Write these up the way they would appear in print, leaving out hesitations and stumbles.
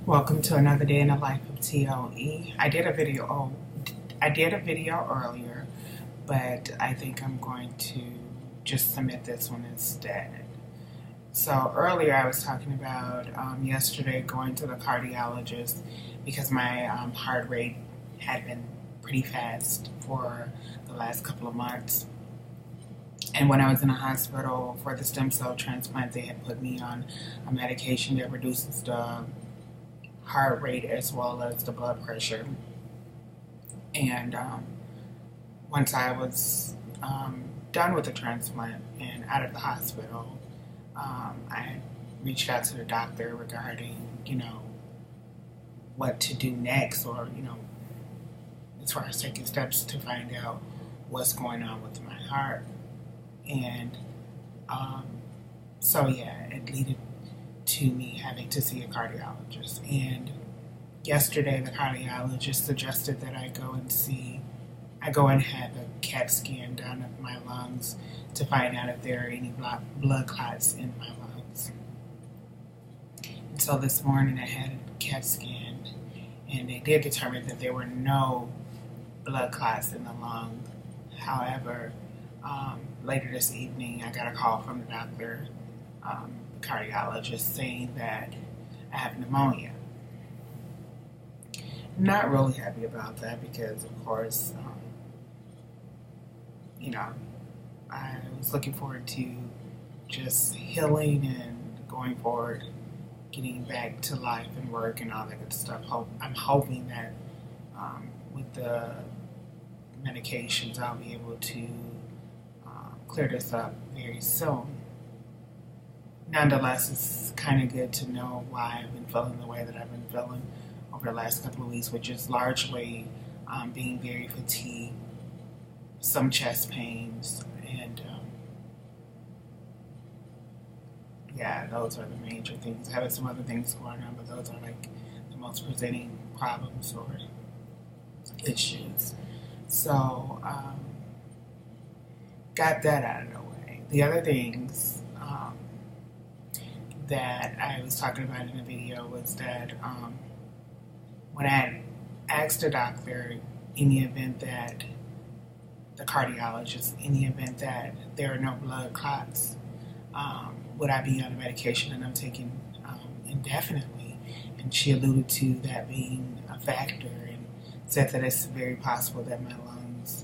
Welcome to another day in the life of TLE. I did a video earlier, but I think I'm going to just submit this one instead. So earlier I was talking about yesterday going to the cardiologist because my heart rate had been pretty fast for the last couple of months. And when I was in the hospital for the stem cell transplant, they had put me on a medication that reduces the heart rate as well as the blood pressure. And once I was done with the transplant and out of the hospital, I reached out to the doctor regarding, what to do next, or, as far as taking steps to find out what's going on with my heart. And so, yeah, it led to me having to see a cardiologist. And yesterday, the cardiologist suggested that I go and have a CAT scan done of my lungs to find out if there are any blood clots in my lungs. And so this morning I had a CAT scan, and they did determine that there were no blood clots in the lung. However, later this evening, I got a call from the doctor, the cardiologist, saying that I have pneumonia. Not really happy about that because, of course, I was looking forward to just healing and going forward, getting back to life and work and all that good stuff. I'm hoping that with the medications, I'll be able to clear this up very soon. Nonetheless, it's kind of good to know why I've been feeling the way that I've been feeling over the last couple of weeks, which is largely being very fatigued, some chest pains, and yeah, those are the major things. I have some other things going on, but those are like the most presenting problems or issues. So, got that out of the way. The other things that I was talking about in the video was that when I asked the doctor, in the event that the cardiologist, in the event that there are no blood clots, would I be on a medication that I'm taking indefinitely? And she alluded to that being a factor and said that it's very possible that my lungs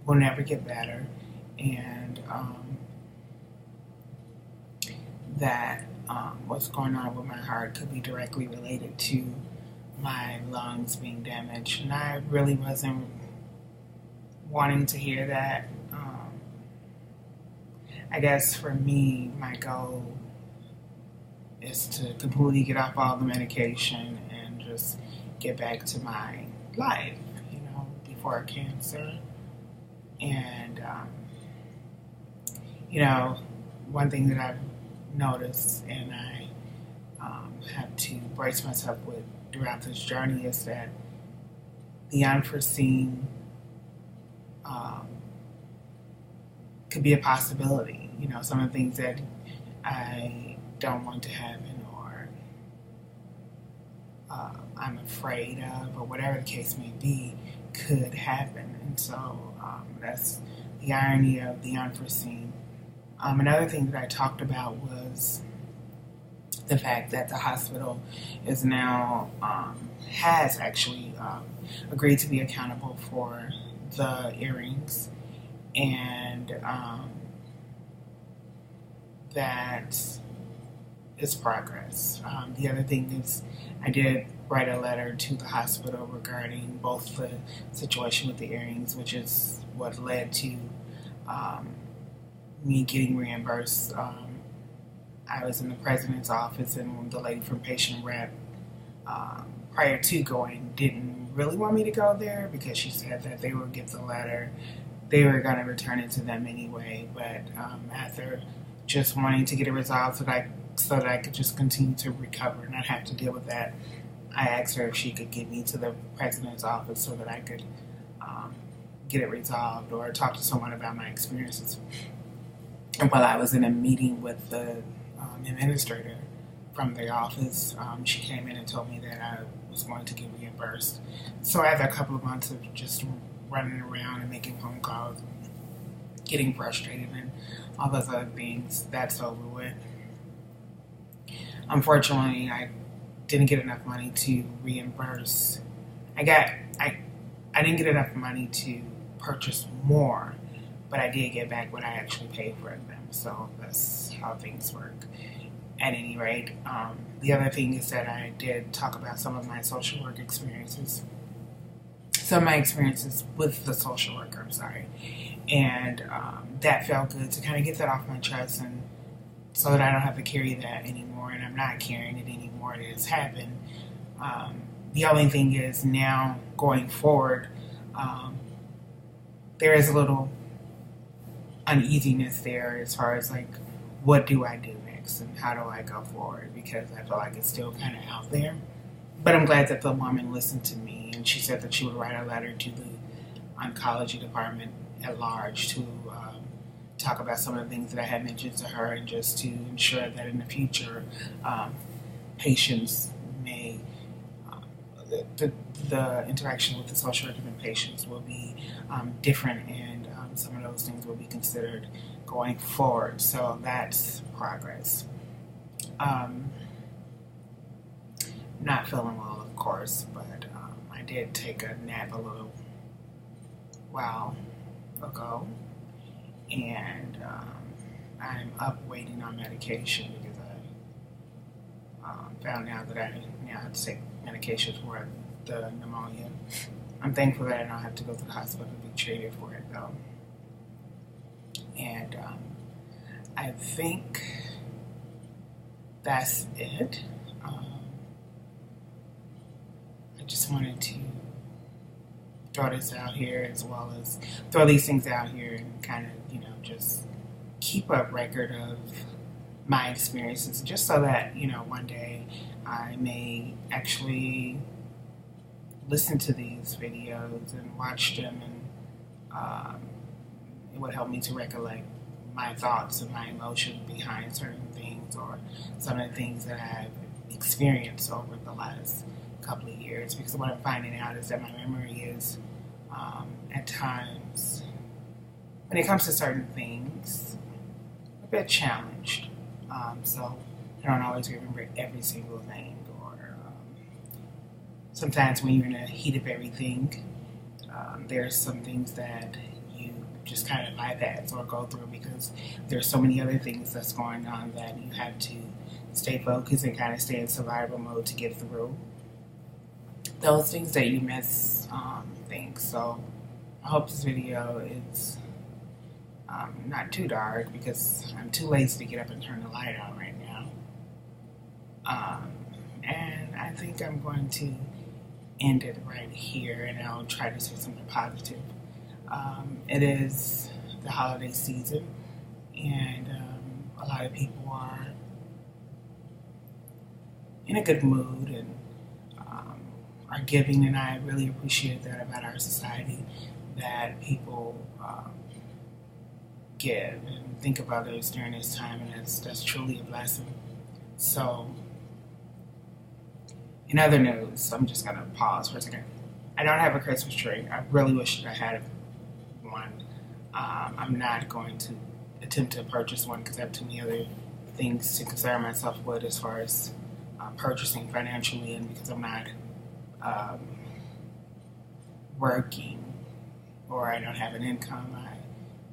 will never get better, and that what's going on with my heart could be directly related to my lungs being damaged. And I really wasn't wanting to hear that. I guess for me, my goal is to completely get off all the medication and just get back to my life, before cancer. And, one thing that I've noticed, and I have to brace myself with throughout this journey, is that the unforeseen could be a possibility. Some of the things that I don't want to happen, or I'm afraid of, or whatever the case may be, could happen. And so that's the irony of the unforeseen. Another thing that I talked about was the fact that the hospital is now has actually agreed to be accountable for the earrings, and that is progress. The other thing is, I did write a letter to the hospital regarding both the situation with the earrings, which is what led to me getting reimbursed. I was in the president's office, and the lady from patient rep, prior to going, didn't really want me to go there because she said that they would get the letter, they were going to return it to them anyway. But after just wanting to get it resolved so that I could just continue to recover and not have to deal with that, I asked her if she could get me to the president's office so that I could get it resolved or talk to someone about my experiences. And while I was in a meeting with the administrator from the office. She came in and told me that I was going to get reimbursed. So after a couple of months of just running around and making phone calls, getting frustrated and all those other things, that's over with. Unfortunately, I didn't get enough money to reimburse. I didn't get enough money to purchase more, but I did get back what I actually paid for them. So that's how things work. At any rate, the other thing is that I did talk about some of my social work experiences. Some of my experiences with the social worker, I'm sorry. And that felt good to kind of get that off my chest, and so that I don't have to carry that anymore, and I'm not carrying it anymore. It has happened. The only thing is now going forward, there is a little uneasiness there as far as like, what do I do next and how do I go forward, because I feel like it's still kind of out there. But I'm glad that the woman listened to me, and she said that she would write a letter to the oncology department at large to talk about some of the things that I had mentioned to her, and just to ensure that in the future patients may, the interaction with the social worker and patients will be different, and some of those things will be considered going forward. So that's progress. Not feeling well, of course, but I did take a nap a little while ago, and I'm up waiting on medication because I found out that I now have to take medication for the pneumonia. I'm thankful that I don't have to go to the hospital to be treated for it, though. And I think that's it. I just wanted to throw this out here, as well as throw these things out here, and kind of, just keep a record of my experiences, just so that, one day I may actually listen to these videos and watch them, and it would help me to recollect my thoughts and my emotions behind certain things, or some of the things that I've experienced over the last couple of years. Because what I'm finding out is that my memory is at times, when it comes to certain things, a bit challenged. So I don't always remember every single thing, or sometimes when you're in the heat of everything, there's some things that you just kind of bypass or go through, because there's so many other things that's going on that you have to stay focused and kind of stay in survival mode to get through those things that you miss things. So I hope this video is not too dark, because I'm too lazy to get up and turn the light on right now. And I think I'm going to end it right here, and I'll try to say something positive. It is the holiday season, and a lot of people are in a good mood and are giving, and I really appreciate that about our society, that people give and think of others during this time, and that's truly a blessing. So, in other news, I'm just going to pause for a second. I don't have a Christmas tree. I really wish that I had one. I'm not going to attempt to purchase one, because I have too many other things to concern myself with as far as purchasing financially, and because I'm not working, or I don't have an income, I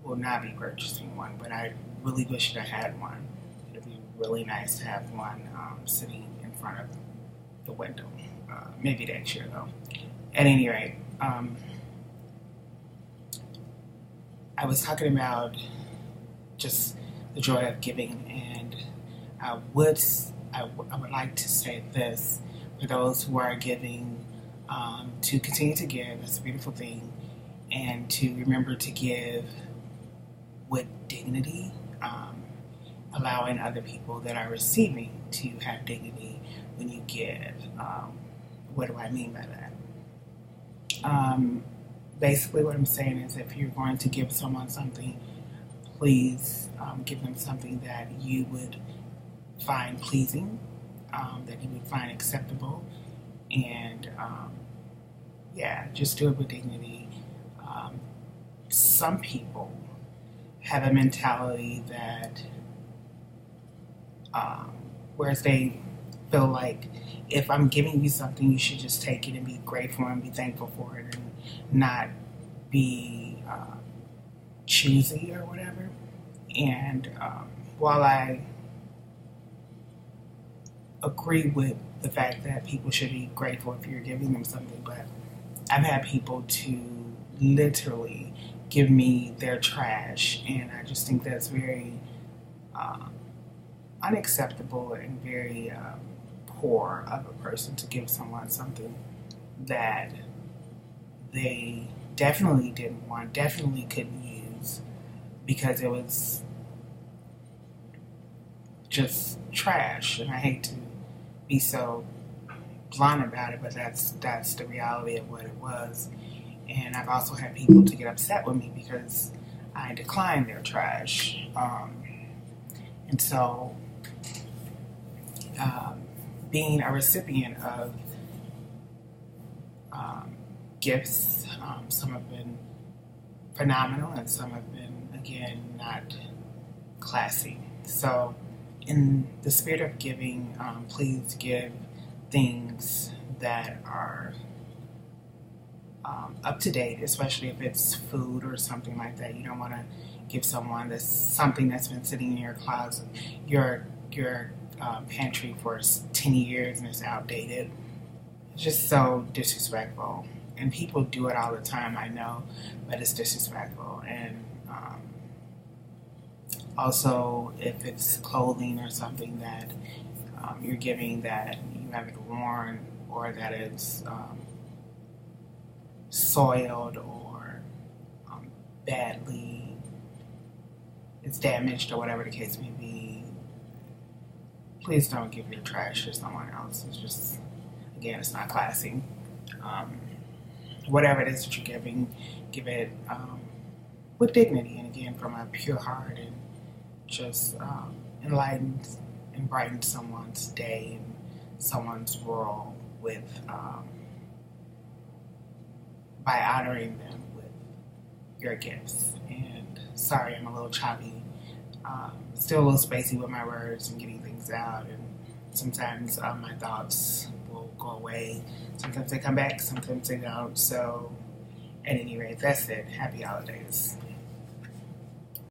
will not be purchasing one. But I really wish that I had one. It would be really nice to have one sitting in front of the window. Maybe next year, though. At any rate, I was talking about just the joy of giving, and I would like to say this for those who are giving, to continue to give. That's a beautiful thing, and to remember to give with dignity, allowing other people that are receiving to have dignity when you give. What do I mean by that? Basically what I'm saying is, if you're going to give someone something, please give them something that you would find pleasing, that he would find acceptable, and yeah, just do it with dignity. Some people have a mentality that, whereas they feel like if I'm giving you something, you should just take it and be grateful and be thankful for it and not be choosy or whatever. And while I agree with the fact that people should be grateful if you're giving them something, but I've had people to literally give me their trash, and I just think that's very unacceptable and very poor of a person to give someone something that they definitely didn't want, definitely couldn't use, because it was just trash. And I hate to be so blunt about it, but that's the reality of what it was. And I've also had people to get upset with me because I declined their trash. And so being a recipient of gifts, some have been phenomenal and some have been, again, not classy. So in the spirit of giving, please give things that are up to date, especially if it's food or something like that. You don't want to give someone something that's been sitting in your closet, your pantry for 10 years and it's outdated. It's just so disrespectful. And people do it all the time, I know, but it's disrespectful. And also, if it's clothing or something that you're giving that you haven't worn, or that is soiled or badly, it's damaged or whatever the case may be, please don't give your trash to someone else. It's just, again, it's not classy. Whatever it is that you're giving, give it with dignity, and again, from a pure heart, and just enlightens and brightens someone's day and someone's world with by honoring them with your gifts. And sorry, I'm a little choppy, still a little spacey with my words and getting things out, and sometimes my thoughts will go away. Sometimes they come back, sometimes they don't. So at any rate, that's it. Happy holidays.